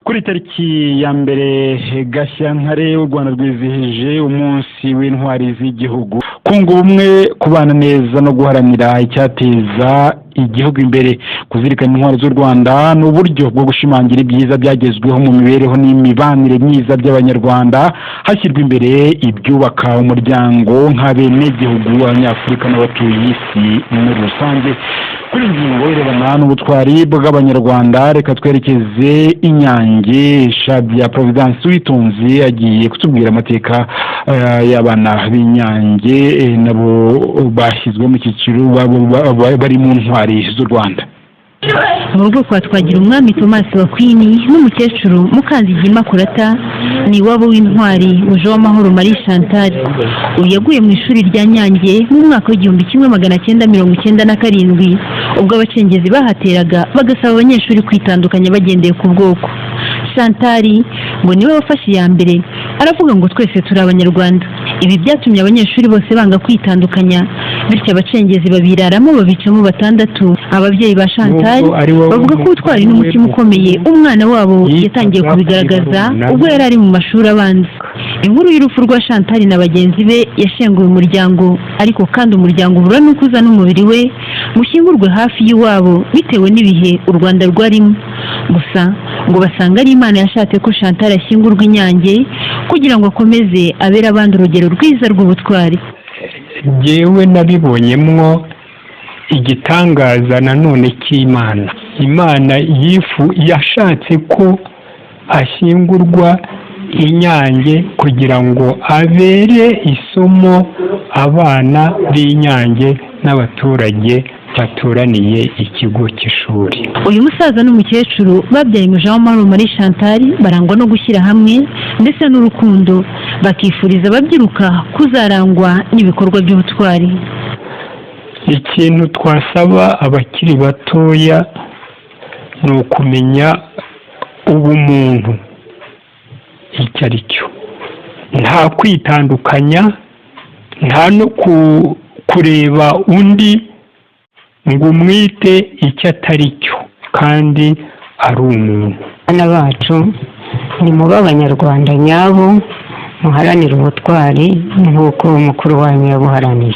Kuri tariki ya mbere Gashyantare u Rwanda rwizihije umunsi w'intwari z'igihugu, kunga ubumwe, kubana neza no guharanira icyateza igihugu imbere. Kuzirikana intwari z'u Rwanda ni uburyo bwo gushimangira ibyiza byagezweho mu mibereho n'imibanire myiza by'abanyarwanda, hashyirwa imbere ibyubaka umuryango nk'abenegihugu, abanyafurika n'abatuye isi muri rusange. Kuri iyi ngingo irebana n'ubutwari bw'abanyarwanda, reka twerekeze i Nyange. Shabya Providence Uwitonze agiye kutubwira amateka y'abana b'Inyange nabo bashyizwe mu cyiciro bari mu ntwari z'u Rwanda. Mu rugo kwa Twagirumwami Thomas Wakwini n'umukecuru Mukanzigima Kurata ni wabo w'intwari uje w'amahoro Marie Chantal. Uyu yaguye mu ishuri rya Nyange mu mwaka w'1997 ubwo abacengezi bahateraga bagasaba abanyeshuri kwitandukanya bagendeye ku bwoko. Chantal ngo niwe wafashe iya mbere, aravuga ngo twese turi abanyarwanda. Ibi byatumye abanyeshuri bose banga kwitandukanya, bityo abacengezi babiraramo babicamo 6. Ababyeyi ba Chantal bavuga ko ubutwari n'umutima ukomeye umwana wabo yatangiye kubigaragaza ubwo yari ari mu mashuri abanza. Inkuru y'urupfu rwa Chantal na bagenzi be yashenguye umuryango, ariko kandi umuryango ubura n'ukuza n'umubiri we mushyingurwe hafi y'iwabo bitewe n'ibihe u Rwanda rwarimo. Gusa ngo basanga ari Imana yashatse ko Chantal ashyingurwa i Nyange kugira ngo akomeze abera abandi urugero rwiza rw'ubutwari. Jewe nabibonyemwo igitangaza nanone cy'Imana. Imana yashatse ko ashyingurwa i Nyange kugira ngo abere isomo abana b'Inyange n'abaturage baturaniye ikigo cy'ishuri. Uyu musaza n'umukecuru babyaye mu Jean Marie Marie Chantal barangwa no gushyira hamwe ndetse n'urukundo, bakifuriza ababyiruka kuzarangwa n'ibikorwa by'ubutwari. Ikintu twasaba abakiri batoya ni ukumenya ubumuntu icyo ari cyo, nta kwitandukanya, nta no kureba undi ngo umwite icyo atari cyo kandi ari umuntu. Abana bacu ni mu b'abanyarwanda nyabo, muharanira ubutwari nk'uko umukuru wanyu yabuharaniye.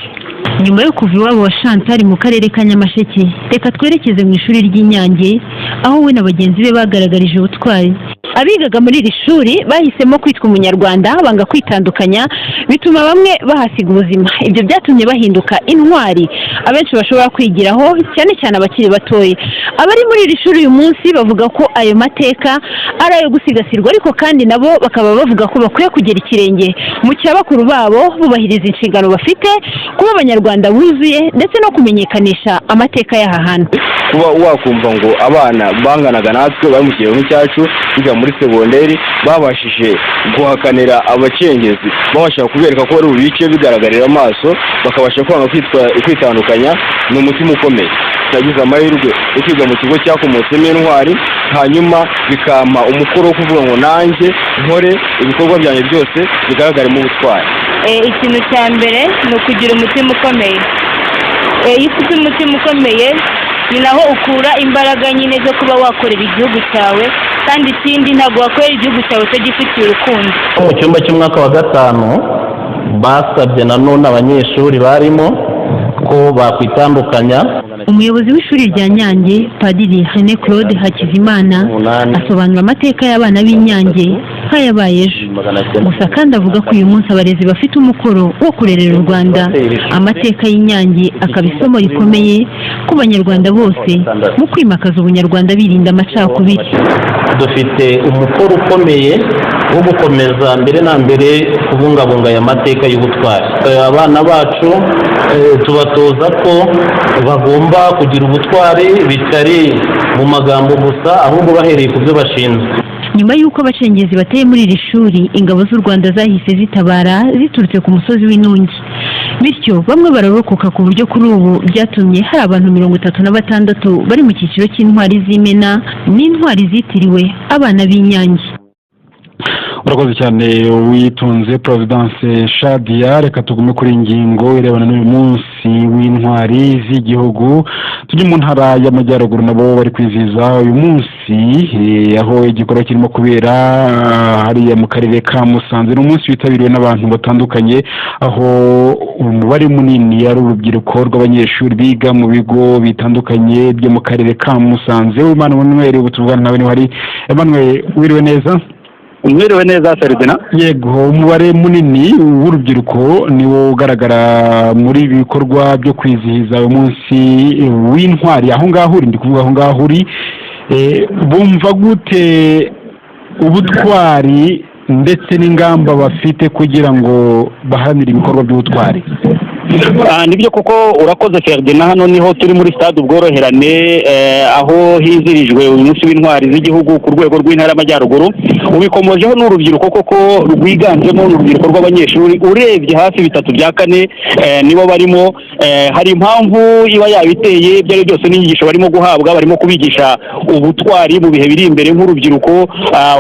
Nyuma yo kuva iwabo wa Chantal mu karere ka Nyamasheke, reka twerekeze mu ishuri ry'i Nyange aho we na bagenzi be bagaragarije ubutwari. Abigaga muri iri shuri bahisemo kwitwa umunyarwanda, banga kwitandukanya, bituma bamwe bahasiga ubuzima. Ibyo byatumye bahinduka intwari abenshi bashobora kwigiraho, cyane cyane abakiri batoya. Abari muri iri shuri uyu munsi bavuga ko ayo mateka ari ayo gusigasirwa, ariko kandi nabo bakaba bavuga ko bakwiye kugera ikirenge mu cya bakuru babo, bubahiriza inshingano bafite, kuba abanyarwanda buzuye ndetse no kumenyekanisha amateka y'aha hantu. Kuba wakumva ngo abana banganaga natwe bari mu kigero cyacu biga muri segonderi babashije guhakanira abacengezi, babasha kubereka ko ari ubice bigaragarira amaso, bakabasha kwanga kwitandukanya, ni umutima ukomeye. Nagize amahirwe yo kwiga mu kigo cyakomotsemo intwari, hanyuma bikampa umukoro wo kuvuga ngo nanjye nkore ibikorwa byanjye byose bigaragare mu butwari. Ikintu cya mbere ni ukugira umutima ukomeye. Iyo ufite umutima ukomeye ni naho ukura imbaraga nyine zo kuba wakorera igihugu cyawe, kandi ikindi ntabwo wakorera igihugu cyawe utagifitiye urukundo. Mu cyumba cy'umwaka wa 5 basabye nanone abanyeshuri barimo ko bakwitandukanya. Umuyobozi w'ishuri rya Nyange Padiri René Claude Hakizimana asobanura amateka y'abana b'Inyange nk'ayabaye ejo. Gusa kandi avuga ko uyu munsi abarezi bafite umukoro wo kurerera u Rwanda. Amateka y'Inyange akaba isomo rikomeye ku banyarwanda bose mu kwimakaza ubunyarwanda birinda amacakubiri. Dufite umukoro ukomeye wo gukomeza mbere na mbere kubungabunga aya mateka y'ubutwari. Abana bacu tubatoza ko bagomba kugira ubutwari bitari mu magambo gusa, ahubwo bahereye ku byo bashinzwe. Nyuma y'uko abacengezi bateye muri iri shuri, ingabo z'u Rwanda zahise zitabara ziturutse ku musozi w'Intungi, bityo bamwe bararokoka ku buryo kuri ubu byatumye hari abantu 36 bari mu cyiciro cy'intwari z'Imena n'intwari zitiriwe abana b'Inyange. urakoze cyane witonze Providence Shadia. Reka tugume kuri ingingo irebana n'uyu munsi w'intwari z'igihugu. Tujye mu ntara y'Amajyaruguru, nabo bari kwizihiza uyu munsi aho igikorwa kirimo kubera hariya mu karere ka Musanze. Ni umunsi witabiriwe n'abantu batandukanye, aho umubare munini ari urubyiruko rw'abanyeshuri biga mu bigo bitandukanye byo mu karere ka Musanze. Emmanuel ubutuvugana nawe ni hari Emmanuel, wiriwe neza? Mwiriwe neza Ferdinand. Yego, umubare munini w'urubyiruko niwo ugaragara muri ibi bikorwa byo kwizihiza umunsi w'intwari. Aho ngaho uri, ndi kuvuga aho ngaho uri, bumva gute ubutwari ndetse n'ingamba bafite kugira ngo baharanire ibikorwa by'ubutwari? Nibyo koko urakoze Ferdinand. Hano niho turi muri stade Ubworoherane, aho hizirijwe uyu munsi w'intwari z'igihugu ku rwego rw'intara y'Amajyaruguru. Ubikomojeho n'urubyiruko koko rwiganjemo urubyiruko rw'abanyeshuri, urebye hafi 3/4 nibo barimo. Hari impamvu iba yabiteye, ibyo ari byose n'inyigisho barimo guhabwa, barimo kubigisha ubutwari mu bihe biri imbere nk'urubyiruko,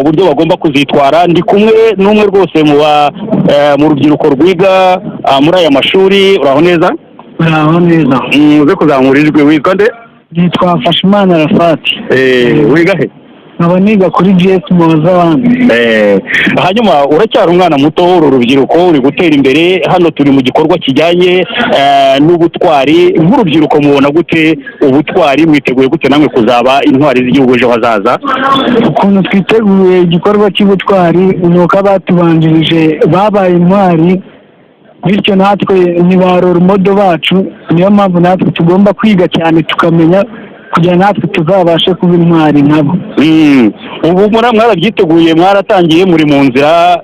uburyo bagomba kuzitwara. Ndi kumwe n'umwe rwose mu rubyiruko rwiga muri aya mashuri. Uraho neza? Uraho neza. Uze kuzamura ijwi. Witwa nde? Nitwa Fashimana Rafati. Wiga he? Nkaba niga kuri GS Muhoza wanjye. Hanyuma uracyari umwana muto, uru rubyiruko uri gutera imbere. Hano turi mu gikorwa kijyanye n'ubutwari. Nk'urubyiruko mubona gute ubutwari? Mwiteguye gute namwe kuzaba intwari z'igihugu ejo hazaza? Ukuntu twiteguye igikorwa cy'ubutwari ni uko abatubanjirije babaye intwari, bityo natwe ni ba role model bacu. Niyo mpamvu natwe tugomba kwiga cyane tukamenya, kugira natwe tuzabashe kuba intwari nabo. Ubu mwarabyiteguye, mwaratangiye, muri mu nzira.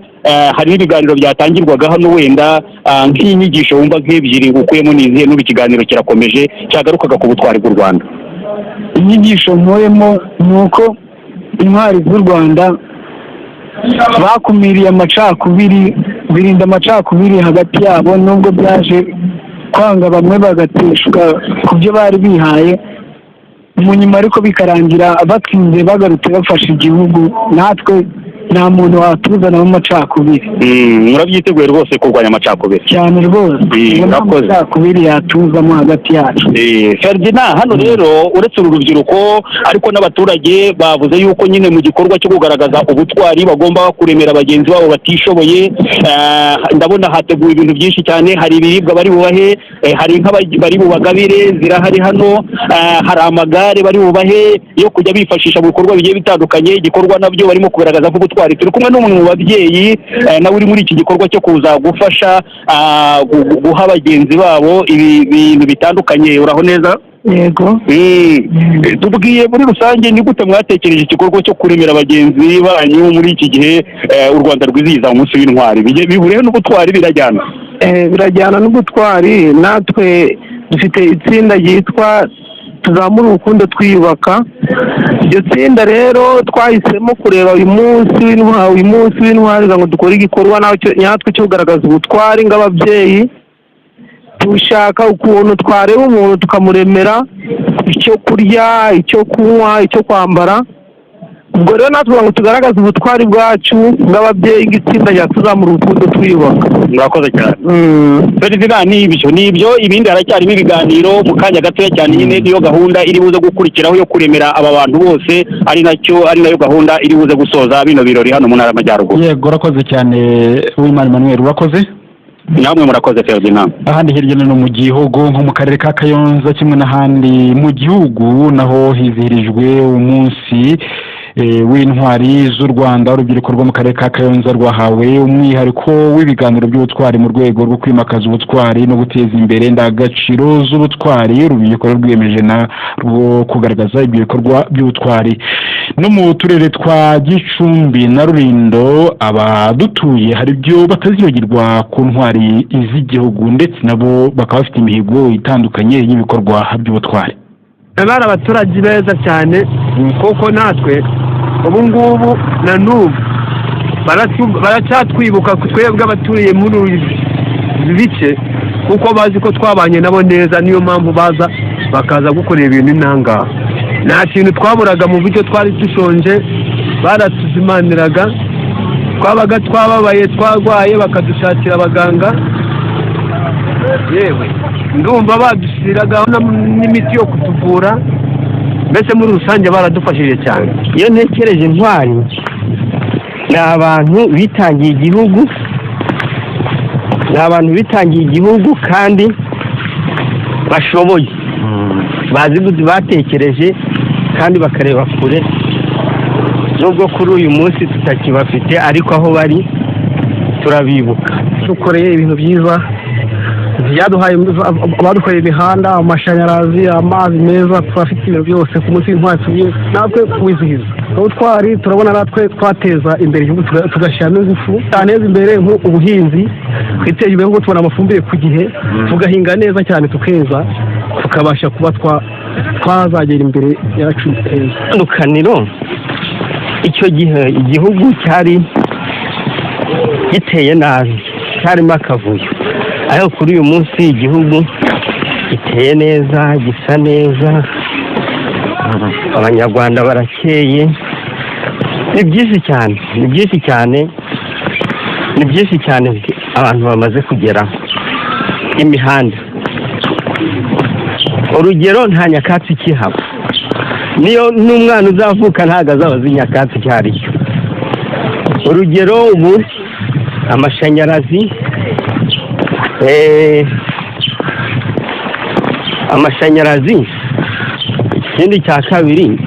Hari ibiganiro byatangirwaga hano, wenda nk'inyigisho wumva nk'ebyiri ukuyemo n'izihe? N'ubu ikiganiro kirakomeje cyagarukaga ku butwari bw'u Rwanda. Inyigisho nkuyemo ni uko intwari z'u Rwanda bakumiriye amacakubiri, birinda amacakubiri hagati yabo, nubwo byaje kwanga bamwe bagateshwa ku byo bari bihaye, mu nyuma ariko bikarangira batsinze bagarutse bafasha igihugu. Natwe nta muntu watuzana mu macakubiri. Murabyiteguye rwose kurwanya amacakubiri? Cyane rwose. Amacakubiri yatuzamo hagati yacu. Ferdinand, hano rero uretse uru rubyiruko ariko n'abaturage bavuze yuko nyine mu gikorwa cyo kugaragaza ubutwari bagomba kuremera bagenzi babo batishoboye. Ndabona hateguwe ibintu byinshi cyane. Hari ibiribwa bari bubahe, hari inka bari bubagabire zirahari hano, hari amagare bari bubahe yo kujya bifashisha mu bikorwa bigiye bitandukanye. Igikorwa nabyo barimo kugaragaza nk'ubutwari. Turi kumwe n'umwe mu babyeyi nawe uri muri iki gikorwa cyo kuza gufasha guha bagenzi babo ibi bintu bitandukanye. Uraho neza? Yego. Tubwiye muri rusange ni gute mwatekereje igikorwa cyo kuremera bagenzi banyu muri iki gihe u Rwanda rwizihiza umunsi w'intwari? Bihuriye n'ubutwari? Birajyana? Birajyana n'ubutwari. Natwe dufite itsinda ryitwa Tuzamura Urukundo Twiyubaka. Iryo tsinda rero twahisemo kureba uyu munsi w'intwari ngo dukore igikorwa natwe cyo kugaragaza ubutwari nk'ababyeyi. Dushaka ukuntu twareba umuntu tukamuremera icyo kurya, icyo kunywa, icyo kwambara. Ubwo rero natwe ngo tugaragaze ubutwari bwacu nk'ababyeyi nk'itsinda rya Tuzamura Urukundo Twiyubaka. Murakoze cyane. Ferdinand, nibyo ibindi haracyarimo ibiganiro mu kanya gatoya cyane. Nyine niyo gahunda iri buze gukurikiraho yo kuremera aba bantu bose, ari nayo gahunda iri buze gusoza bino birori hano mu ntara y'Amajyaruguru. Yego, urakoze cyane Uwimana Emmanuel. Urakoze. Namwe murakoze Ferdinand. Ahandi hirya no hino mu gihugu nko mu karere ka Kayonza kimwe n'ahandi mu gihugu naho hizihirijwe umunsi w'intwari z'u Rwanda. Urubyiruko rwo mu karere ka Kayonza rwahawe umwihariko w'ibiganiro by'ubutwari mu rwego rwo kwimakaza ubutwari no guteza imbere indangagaciro z'ubutwari. Urubyiruko rwiyemeje rwo kugaragaza ibyo bikorwa by'ubutwari no mu turere twa Gicumbi na Rulindo. Abadutuye hari ibyo batazibagirwa ku ntwari z'igihugu, ndetse nabo bakaba bafite imihigo itandukanye y'ibikorwa by'ubutwari. Abari abaturage beza cyane, kuko natwe ubu ngubu na n'ubu baracyatwibuka twebwe abatuye muri ibi bice, kuko bazi ko twabanye nabo neza. Niyo mpamvu baza bakaza gukorera ibintu intangaha. Nta kintu twaburaga mu buryo twari dushonje, baratuzimaniraga twabaga twababaye twarwaye bakadushakira abaganga yewe ndumva badushyiragaho n'imiti yo kutuvura mbese muri rusange baradufashije cyane. iyo ntekereje intwari ni abantu bitangiye igihugu kandi bashoboye bazi batekereje kandi bakareba kure nubwo kuri uyu munsi tutakibafite ariko aho bari turabibuka. dukoreye ibintu byiza badukoreye imihanda, amashanyarazi, amazi meza, turafite ibintu byose ku munsi w'intwari tugiye natwe kuwizihiza. ubutwari turabona natwe twateza imbere igihugu tugashyiramo ingufu cyane imbere ubuhinzi twiteza imbere ngo tubona amafumbire ku gihe tugahinga neza cyane tukeza tukabasha kuba twazagera imbere yacu heza. Itandukaniro icyo gihe igihugu cyari giteye nabi cyarimo akavuyo ariko kuri uyu munsi igihugu giteye neza gisa neza abanyarwanda barakeye. ni byinshi cyane abantu bamaze kugeraho. Imihanda urugero nta nyakatsi kihaba, niyo n'umwana uzavuka ntabwo azaba azi nyakatsi icyo ari cyo. urugero ubu amashanyarazi ikindi cya kabiri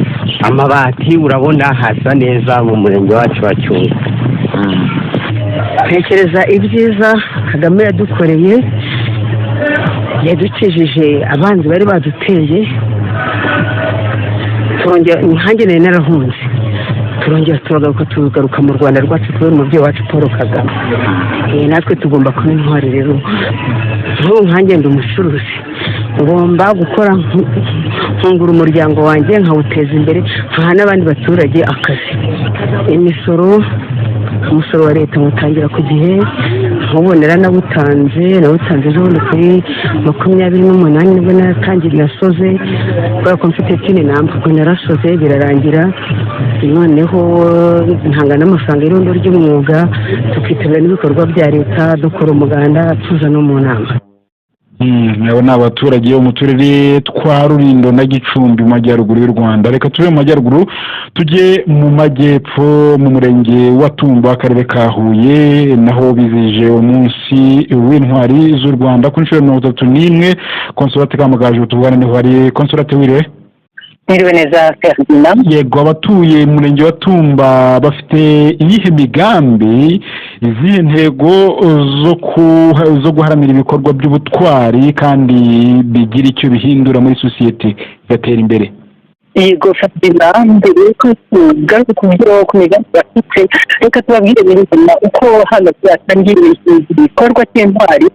amabati urabona hasa neza mu murenge wacu wa Cyungo. ntekereza ibyiza Kagame yadukoreye, yadukijije abanzi bari baduteye, nkanjye nari narahunze turongera tugaruka mu Rwanda rwacu kubera umubyeyi wacu Paul Kagame. natwe tugomba kuba intwari rero. nk'ubu nkanjye ndi umucuruzi ngomba gukora nkungura umuryango wanjye nkawuteza imbere nkaha n'abandi baturage akazi. umusoro wa leta mutangira ku gihe nkubonera nawutanze ejobundi kuri 28 nibwo natangira nasoze kubera ko mfite tini namba ubwo narasoze birarangira noneho ntanga n'amafaranga y'irondo ry'umwuga tukitabira n'ibikorwa bya leta dukora umuganda tuza no mu nama. abo ni abaturage bo mu turere twa Rulindo na Gicumbi mu majyaruguru y'u Rwanda. Reka tuve mu majyaruguru tujye mu majyepfo mu murenge wa Tumba akarere ka Huye naho bizije umunsi w'intwari z'u Rwanda ku nshuro 31. Consolate Kamagaju tuvugana niho hari Consolate wire. Mwiriwe neza Ferdinand. Yego, abatuye mu murenge wa Tumba bafite iyihe migambi, izihe ntego zo guharanira ibikorwa by'ubutwari kandi bigira icyo bihindura muri sosiyete gatera imbere? Yego Ferdinand, mbere yuko tugaruka ku migambi bafite reka tubabwire bizima uko hano byatangiye igikorwa cy'intwari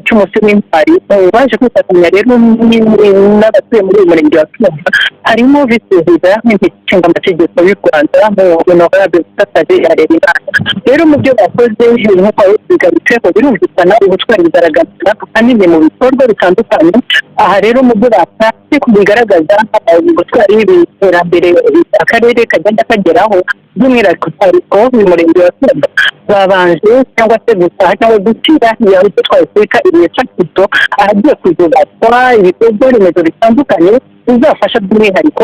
cy'umunsi w'intwari. baje kwifatanya rero n'abatuye muri uyu murenge wa Tumba harimo Visi-Perezida w'Inteko Amategeko y'u Rwanda mu Honorable Musafari Harerimana. rero mu byo bakoze nk'uko bigarutseho birumvikana ubutwari bugaragaza ahanini mu bikorwa bitandukanye. aha rero mu byo batanze bigaragaza ubutwari iterambere akarere kagenda kageraho by'umwihariko uyu murenge wa Tumba babanje cyangwa se gutaha cyangwa gushyira iyo twaseka ibihe cy'akito ahagiye kuzubakwa ibikorwa remezo bitandukanye bizafasha by'umwihariko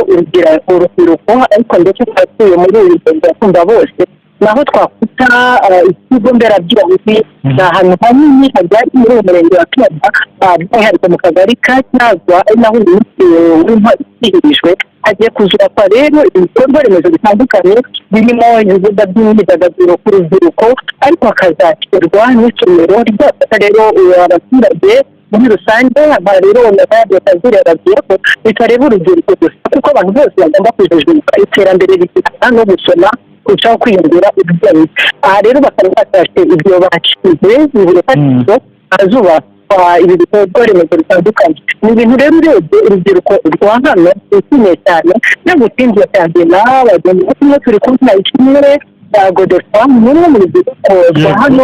urubyiruko ariko ndetse twasuye muri uyu murenge wa Tumba bose naho twakwita ikigo mberabyombi. ni ahantu hanini hagari muri uyu murenge wa Tumba by'umwihariko mu kagari ka Cyazwa ari naho uyu munsi w'intwari usihirijwe. hagiye kuzubakwa rero ibikorwa remezo bitandukanye birimo ibibuga by'imyidagaduro ku rubyiruko ariko hakazakirwa n'isomero ryafata rero abaturage muri rusange. aba rero leta zirababwiye ko bitareba urubyiruko gusa kuko abantu bose bagomba kujijwa iterambere rikijyana no gusoma kurushaho kwiyongera ubwenge. aha rero bakaba batashe ibyo bacize ibirefatizo azubakwa ibi bikorwa remezo bitandukanye. ni ibintu rero urebye urubyiruko rwa hano rwishimiye cyane no gutinzira cyane n'abagenzi kumwe turi kumwe bya Godefroid ni umwe mu rubyiruko rwa hano.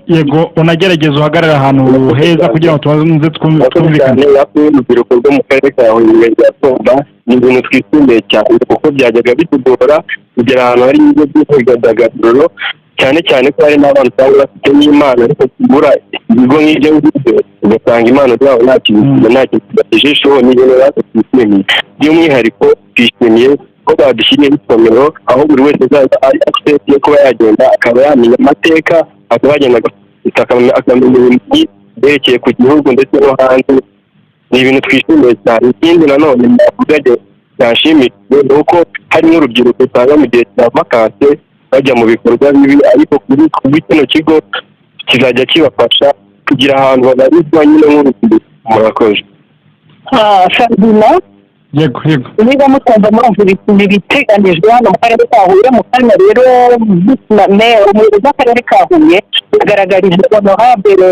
Yego unagerageza uhagarara ahantu heza kugira ngo tubanze twumvikane. Urubyiruko rwo mu karere ka Huye rya Tumba ni ibintu twishimiye cyane kuko byajyaga bitugora kugera ahantu hari ibigo by'imyidagaduro, cyane cyane ko hari n'abantu usanga bafite n'imana ariko kubura ibigo nk'ibyo ngibyo ugasanga impano zabo nta kintu kibagejejeho n'ibintu twishimiye. By'umwihariko twishimiye ko badushyiriyeho isomero aho buri wese azajya ari access yo kuba yagenda akaba yamenya amateka, akaba yagenda akamenya ibintu byerekeye ku gihugu ndetse no hanze. Ni ibintu twishimiye cyane. Ikindi nanone navuga cyashimishije ni uko hari n'urubyiruko usanga mu gihe cya vakanse bajya mu bikorwa bibi, ariko kuri kino kigo kizajya kibafasha kugira ahantu babarizwa nyine nk'urubyiruko. Murakoze. Ferdinand, yego niba mukumva murumva ibiteganijwe hano mu karere ka Huye, mu kanya rero umuyobozi w'akarere ka Huye agaragariza honorable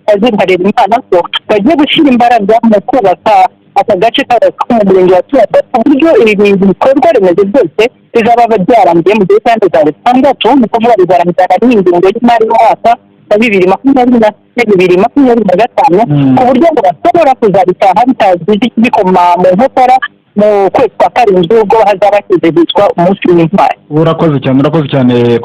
Kazim Harerimana ko bagiye gushyira imbaraga mu kubaka aka gace ko mu murenge wa Tumba ku buryo ibi bikorwa remezo byose bizaba byarangiye mu gihe cy'amezi atandatu, ni ukuvuga bizarangira n'ingingo y'imari y'umwaka wa 2024-2025 ku buryo ngo bashobora kuzabitaha bitagize bikoma mu nkokora mu kwezi kwa karindwi ubwo hazaba hizihizwa umunsi w'intwari. Urakoze cyane.